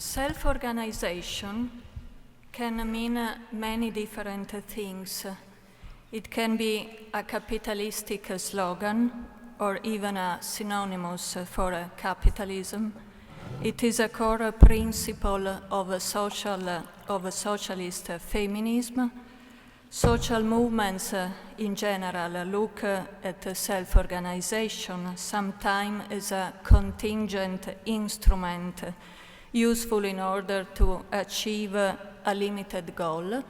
Self-organization can mean many different things. It can be a capitalistic slogan or even a synonymous for capitalism. It is a core principle of socialist feminism. Social movements in general look at self-organization sometimes as a contingent instrument useful in order to achieve a limited goal,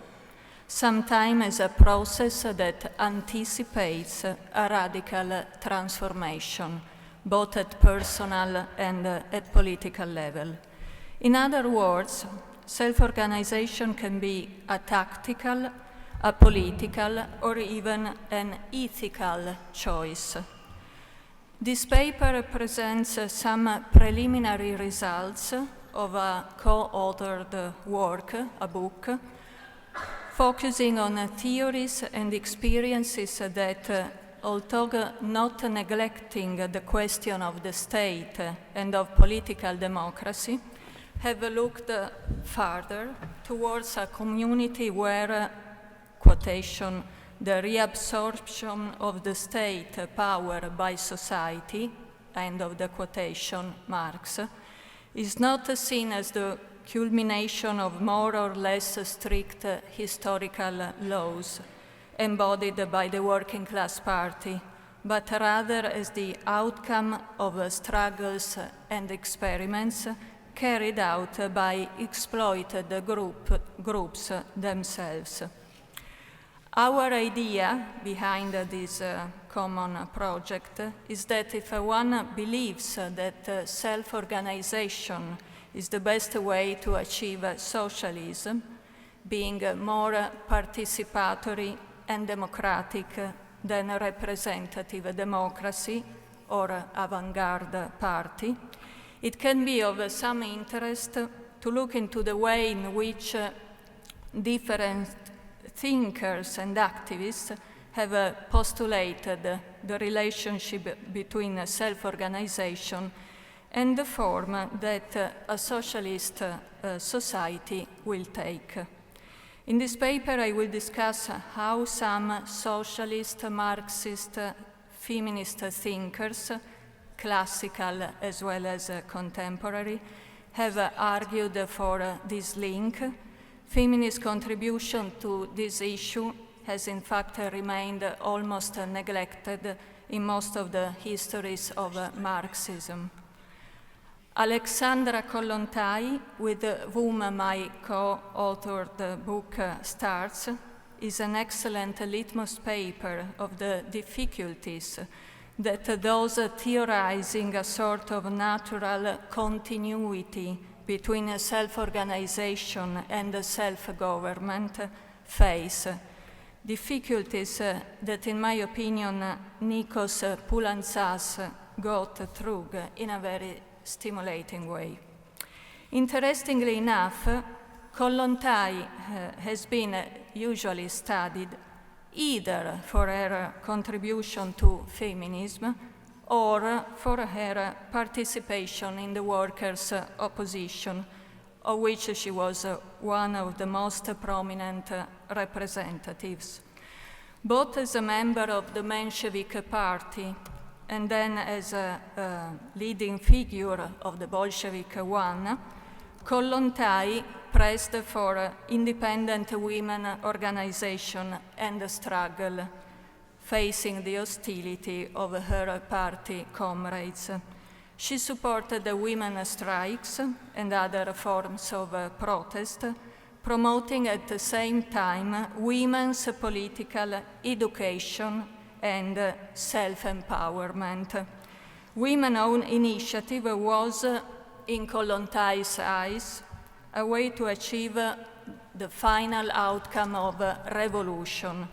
sometimes as a process that anticipates a radical transformation, both at personal and at political level. In other words, self-organization can be a tactical, a political, or even an ethical choice. This paper presents some preliminary results of a co-authored work, a book, focusing on theories and experiences that, although not neglecting the question of the state and of political democracy, have looked further towards a community where, quotation, the reabsorption of the state power by society, end of the quotation, Marx, is not seen as the culmination of more or less strict historical laws embodied by the working class party, but rather as the outcome of struggles and experiments carried out by exploited groups themselves. Our idea behind this common project is that if one believes that self-organization is the best way to achieve socialism, being more participatory and democratic than representative democracy or avant-garde party, it can be of some interest to look into the way in which different thinkers and activists have postulated the relationship between self-organization and the form that a socialist society will take. In this paper, I will discuss how some socialist, Marxist, feminist thinkers, classical as well as contemporary, have argued for this link. Feminist contribution to this issue has in fact remained almost neglected in most of the histories of Marxism. Alexandra Kollontai, with whom my co-authored book starts, is an excellent litmus paper of the difficulties that those theorizing a sort of natural continuity between self-organization and self-government face. Difficulties that, in my opinion, Nikos Poulantzas got through in a very stimulating way. Interestingly enough, Kollontai has been usually studied either for her contribution to feminism or for her participation in the workers' opposition, of which she was one of the most prominent representatives. Both as a member of the Menshevik Party and then as a leading figure of the Bolshevik one, Kollontai pressed for independent women organization and struggle, facing the hostility of her party comrades. She supported the women's strikes and other forms of protest, promoting at the same time women's political education and self-empowerment. Women-owned initiative was, in Kollontai's eyes, a way to achieve the final outcome of revolution,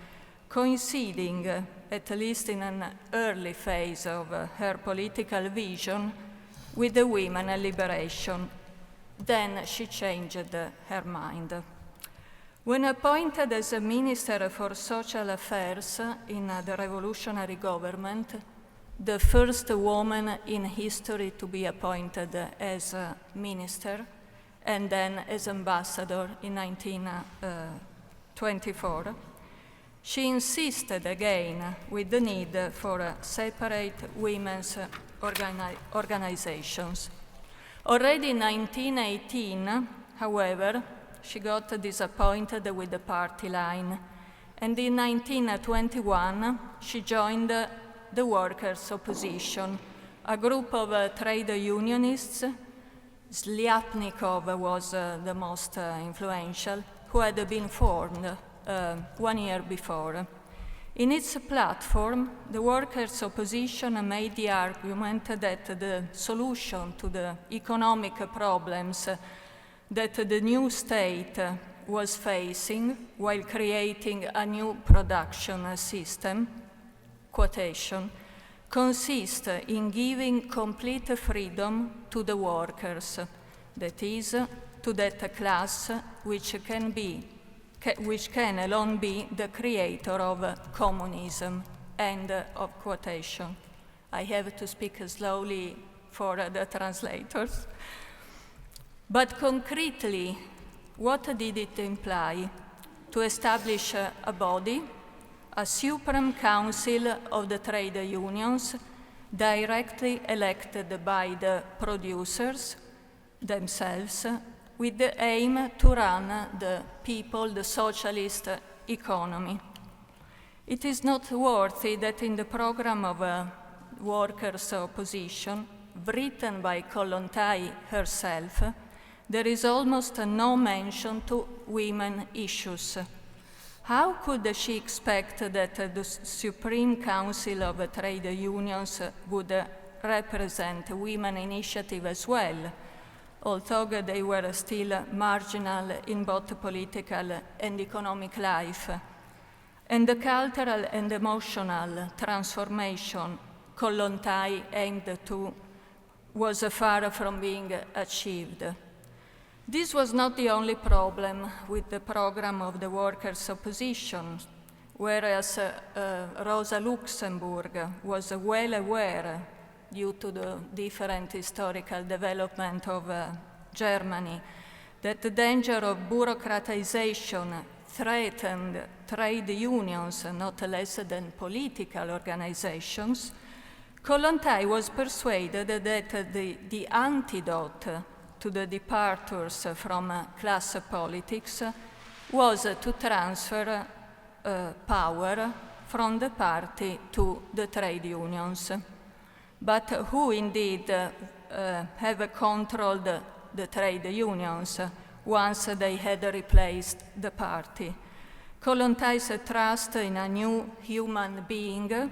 coinciding, at least in an early phase of her political vision, with the women's liberation. Then she changed her mind. When appointed as a Minister for Social Affairs in the revolutionary government, the first woman in history to be appointed as a minister, and then as ambassador in 1924, she insisted again with the need for separate women's organizations. Already in 1918, however, she got disappointed with the party line, and in 1921 she joined the workers' opposition, a group of trade unionists. Sliapnikov was the most influential, who had been formed 1 year before. In its platform, the workers' opposition made the argument that the solution to the economic problems that the new state was facing while creating a new production system, quotation, consists in giving complete freedom to the workers, that is, to that class which can alone be the creator of communism, end of quotation. I have to speak slowly for the translators. But concretely, what did it imply? To establish a body, a Supreme Council of the trade unions, directly elected by the producers themselves, with the aim to run the socialist economy. It is noteworthy that in the program of workers' opposition, written by Kollontai herself, there is almost no mention to women issues. How could she expect that the Supreme Council of Trade Unions would represent women initiative as well, although they were still marginal in both political and economic life? And the cultural and emotional transformation Kollontai aimed to was far from being achieved. This was not the only problem with the program of the workers' opposition, whereas Rosa Luxemburg was well aware, due to the different historical development of Germany, that the danger of bureaucratization threatened trade unions not less than political organizations. Kollontai was persuaded that the antidote to the departures from class politics was to transfer power from the party to the trade unions. But who indeed have controlled the trade unions once they had replaced the party? Kollontai's trust in a new human being,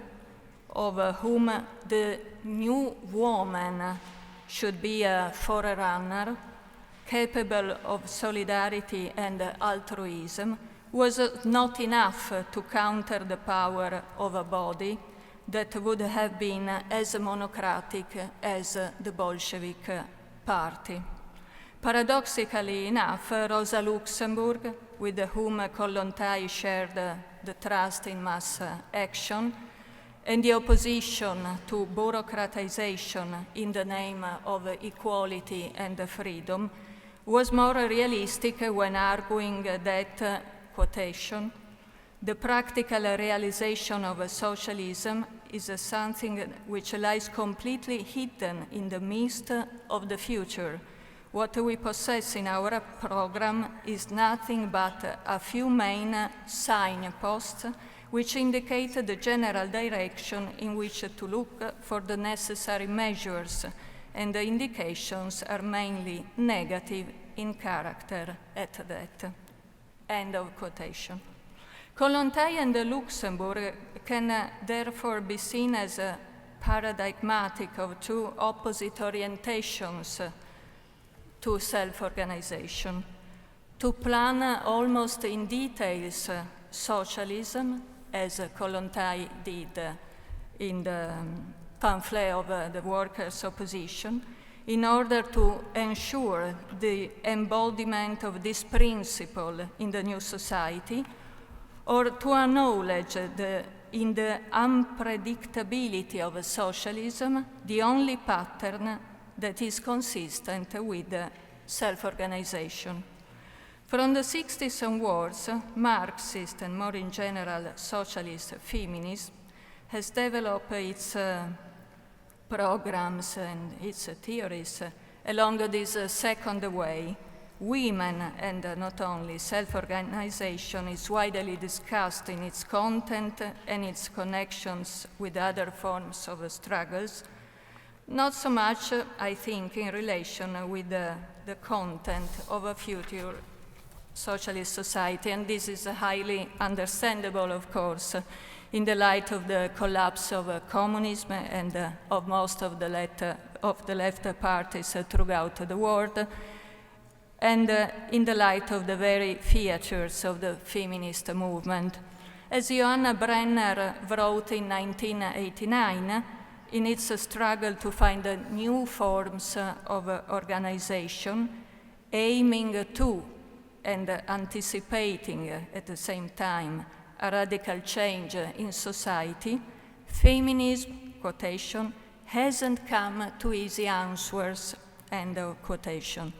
of whom the new woman should be a forerunner, capable of solidarity and altruism, was not enough to counter the power of a body that would have been as monocratic as the Bolshevik party. Paradoxically enough, Rosa Luxemburg, with whom Kollontai shared the trust in mass action, and the opposition to bureaucratization in the name of equality and freedom, was more realistic when arguing that, quotation, the practical realization of socialism is something which lies completely hidden in the mist of the future. What we possess in our program is nothing but a few main signposts which indicate the general direction in which to look for the necessary measures, and the indications are mainly negative in character at that. End of quotation. Kollontai and Luxemburg can therefore be seen as paradigmatic of two opposite orientations to self-organization. To plan almost in details socialism, as Kollontai did in the pamphlet of the workers' opposition, in order to ensure the embodiment of this principle in the new society, or to acknowledge in the unpredictability of socialism the only pattern that is consistent with self-organization. From the 60s onwards, Marxist and more in general socialist feminism has developed its programs and its theories along this second way. Women, and not only, self-organization is widely discussed in its content and its connections with other forms of struggles, not so much, I think, in relation with the content of a future socialist society, and this is highly understandable, of course, in the light of the collapse of communism and of most of the left parties throughout the world, and in the light of the very features of the feminist movement. As Johanna Brenner wrote in 1989, in its struggle to find new forms of organization, aiming to and anticipating at the same time a radical change in society, feminism, quotation, hasn't come to easy answers, end of quotation.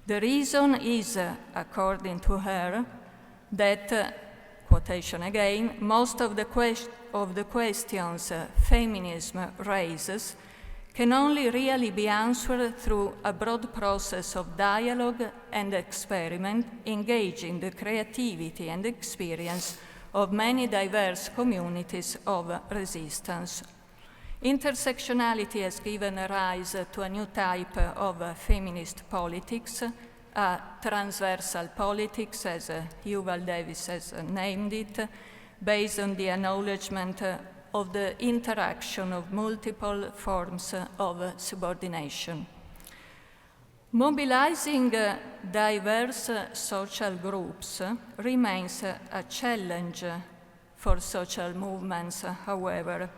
The reason is, according to her, that, quotation again, most of the questions feminism raises can only really be answered through a broad process of dialogue and experiment, engaging the creativity and experience of many diverse communities of resistance. Intersectionality has given rise to a new type of feminist politics, a transversal politics, as Yuval Davis has named it, based on the acknowledgement of the interaction of multiple forms of subordination. Mobilizing diverse social groups remains a challenge for social movements, however.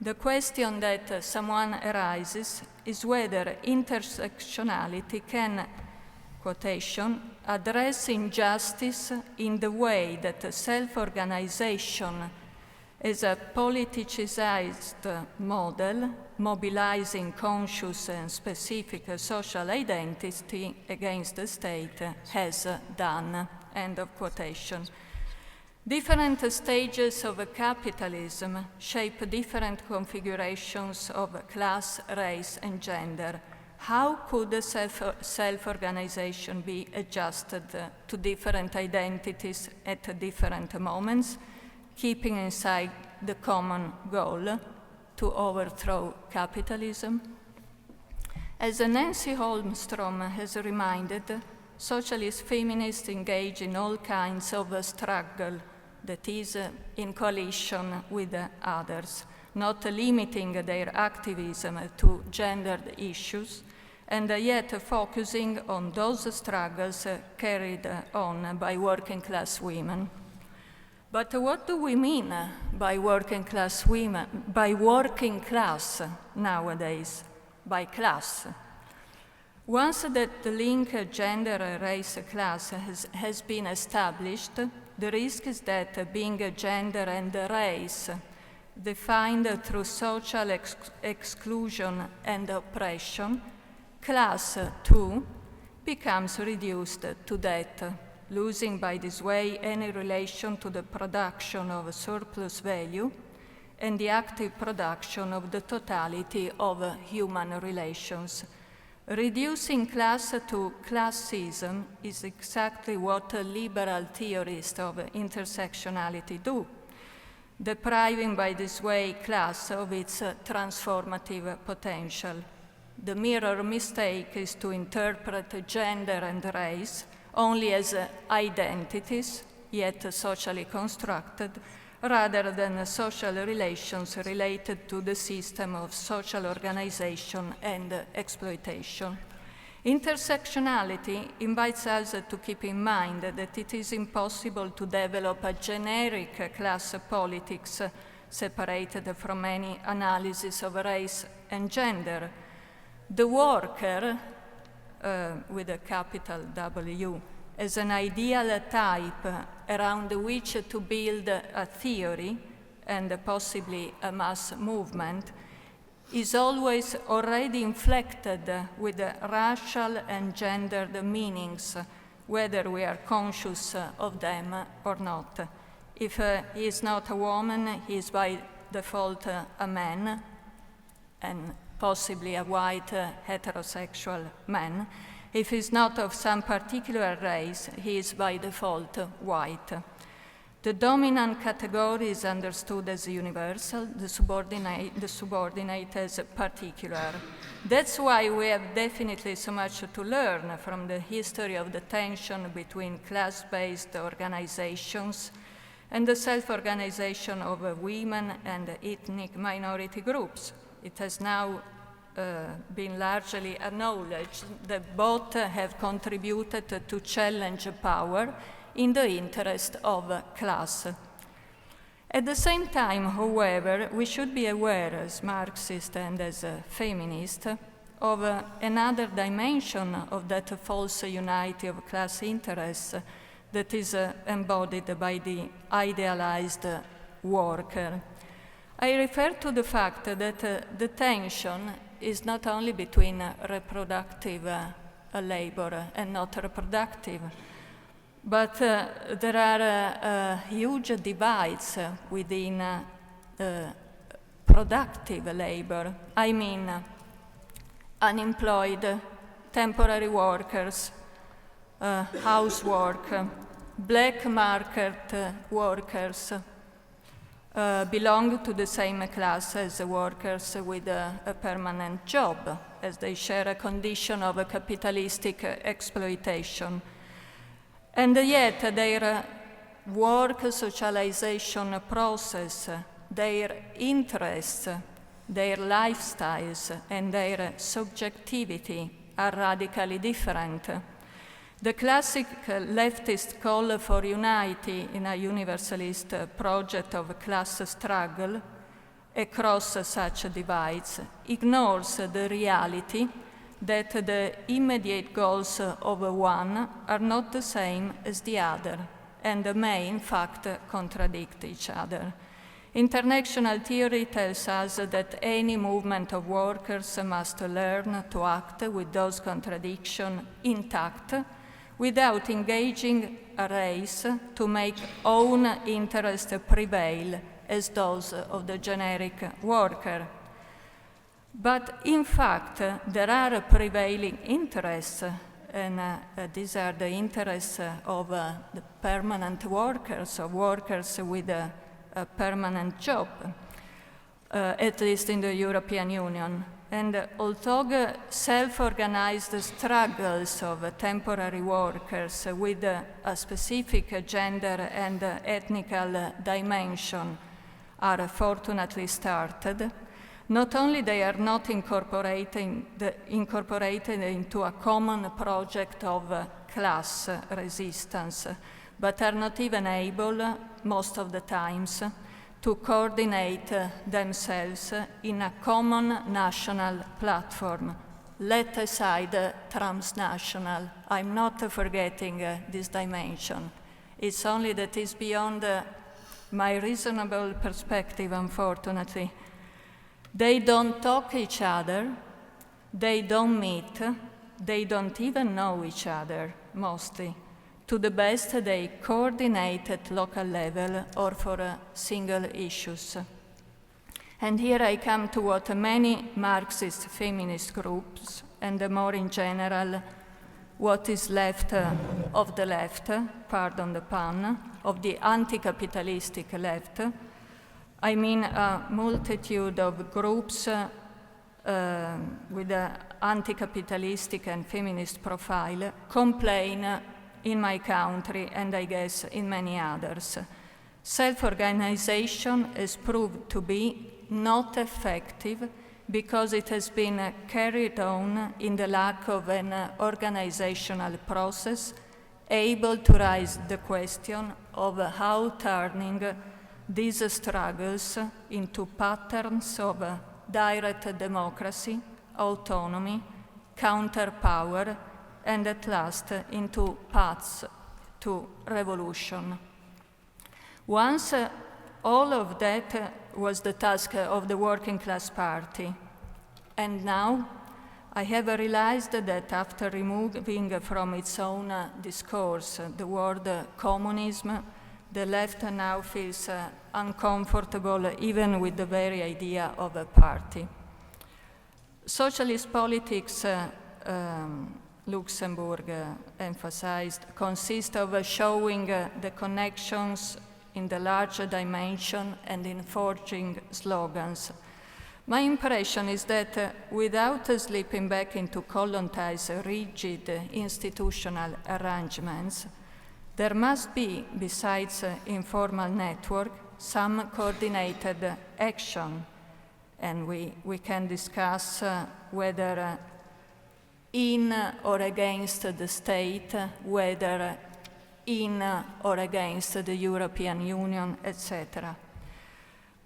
The question that someone arises is whether intersectionality can, quotation, address injustice in the way that self-organization is a politicized model, mobilizing conscious and specific social identity against the state, has done, end of quotation. Different stages of capitalism shape different configurations of class, race, and gender. How could self-organization be adjusted to different identities at different moments, keeping inside the common goal to overthrow capitalism? As Nancy Holmstrom has reminded, socialist feminists engage in all kinds of struggle, that is, in coalition with others, not limiting their activism to gendered issues, and yet focusing on those struggles carried on by working class women. But what do we mean by working class women, by working class nowadays, by class? Once that the link gender, race, class has been established, the risk is that being a gender and a race, defined through social exclusion and oppression, class too becomes reduced to that, losing by this way any relation to the production of surplus value and the active production of the totality of human relations. Reducing class to classism is exactly what liberal theorists of intersectionality do, depriving by this way class of its transformative potential. The mirror mistake is to interpret gender and race only as identities, yet socially constructed, rather than social relations related to the system of social organization and exploitation. Intersectionality invites us to keep in mind that it is impossible to develop a generic class politics separated from any analysis of race and gender. The worker, with a capital W, as an ideal type around which to build a theory and possibly a mass movement, is always already inflected with racial and gendered meanings, whether we are conscious of them or not. If he is not a woman, he is by default a man, and possibly a white heterosexual man. If he is not of some particular race, he is by default white. The dominant category is understood as universal, the subordinate as particular. That's why we have definitely so much to learn from the history of the tension between class-based organizations and the self-organization of women and ethnic minority groups. It has now been largely acknowledged that both have contributed to challenge power in the interest of class. At the same time, however, we should be aware, as Marxist and as a feminist, of another dimension of that false unity of class interests that is embodied by the idealized worker. I refer to the fact that the tension is not only between reproductive labor and not reproductive, but there are huge divides within productive labor. I mean, unemployed, temporary workers, housework, black market workers belong to the same class as workers with a permanent job, as they share a condition of a capitalistic exploitation. And yet their work socialization process, their interests, their lifestyles, and their subjectivity are radically different. The classic leftist call for unity in a universalist project of class struggle across such divides ignores the reality that the immediate goals of one are not the same as the other, and may in fact contradict each other. International theory tells us that any movement of workers must learn to act with those contradictions intact, without engaging a race to make own interests prevail as those of the generic worker. But in fact, there are prevailing interests, and these are the interests of the permanent workers, of workers with a permanent job, at least in the European Union. And although self-organized struggles of temporary workers with a specific gender and ethnical dimension are fortunately started, not only they are not incorporated into a common project of class resistance, but are not even able, most of the times, to coordinate themselves in a common national platform. Let aside transnational. I'm not forgetting this dimension. It's only that it's beyond my reasonable perspective, unfortunately. They don't talk each other, they don't meet, they don't even know each other, mostly. To the best, they coordinate at local level or for single issues. And here I come to what many Marxist-Feminist groups, and more in general, what is left of the left, pardon the pun, of the anti-capitalistic left. I mean a multitude of groups with an anti-capitalistic and feminist profile complain in my country, and I guess in many others. Self-organization has proved to be not effective because it has been carried on in the lack of an organizational process able to raise the question of how turning these struggles into patterns of direct democracy, autonomy, counterpower, and at last into paths to revolution. Once all of that was the task of the working class party, And now, I have realized that after removing from its own discourse the word communism, the left now feels uncomfortable even with the very idea of a party. Socialist politics, Luxemburg emphasized, consist of showing the connections in the larger dimension and in forging slogans. My impression is that without slipping back into colonized, rigid institutional arrangements, there must be, besides informal network, some coordinated action. And we can discuss whether in or against the state, whether in or against the European Union, etc.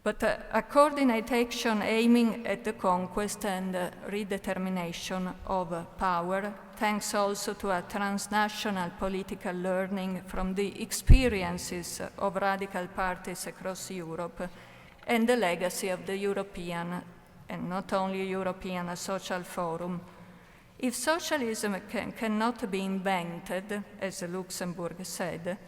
But a coordinated action aiming at the conquest and redetermination of power, thanks also to a transnational political learning from the experiences of radical parties across Europe and the legacy of the European, and not only European, Social Forum. If socialism cannot be invented, as Luxemburg said,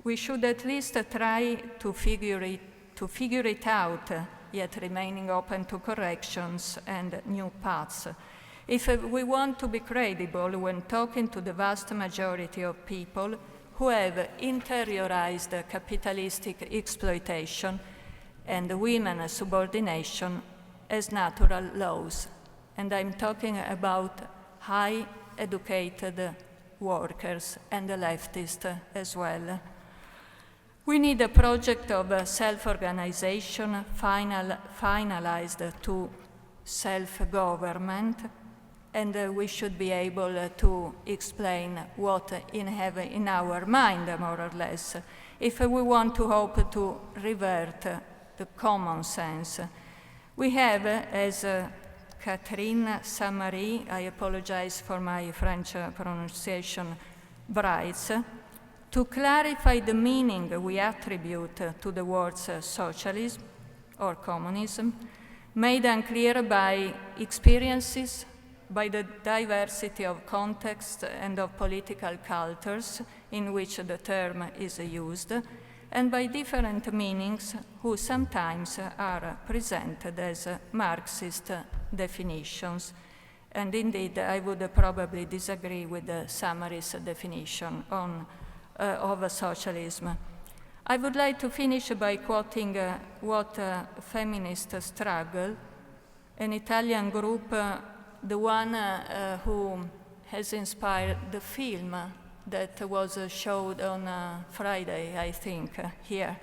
we should at least try to figure it out, yet remaining open to corrections and new paths. If we want to be credible when talking to the vast majority of people who have interiorized capitalistic exploitation and women's subordination as natural laws, and I'm talking about high educated workers and the leftists as well. We need a project of self-organization finalized to self-government, and we should be able to explain what have in our mind, more or less, if we want to hope to revert the common sense. We have, as Catherine Saint-Marie, I apologize for my French pronunciation, writes, to clarify the meaning we attribute to the words socialism or communism, made unclear by experiences, by the diversity of contexts and of political cultures in which the term is used, and by different meanings who sometimes are presented as Marxist definitions. And indeed, I would probably disagree with the Summary's definition of socialism. I would like to finish by quoting what Feminist Struggle, an Italian group, the one who has inspired the film that was showed on Friday, I think, here.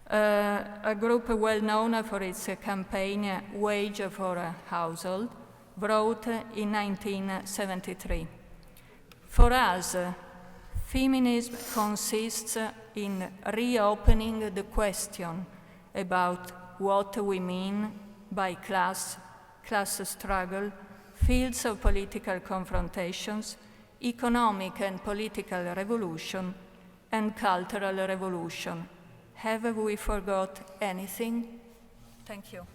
A group well known for its campaign Wage for a Household, wrote in 1973. For us, feminism consists in reopening the question about what we mean by class struggle, fields of political confrontations, economic and political revolution, and cultural revolution. Have we forgot anything? Thank you.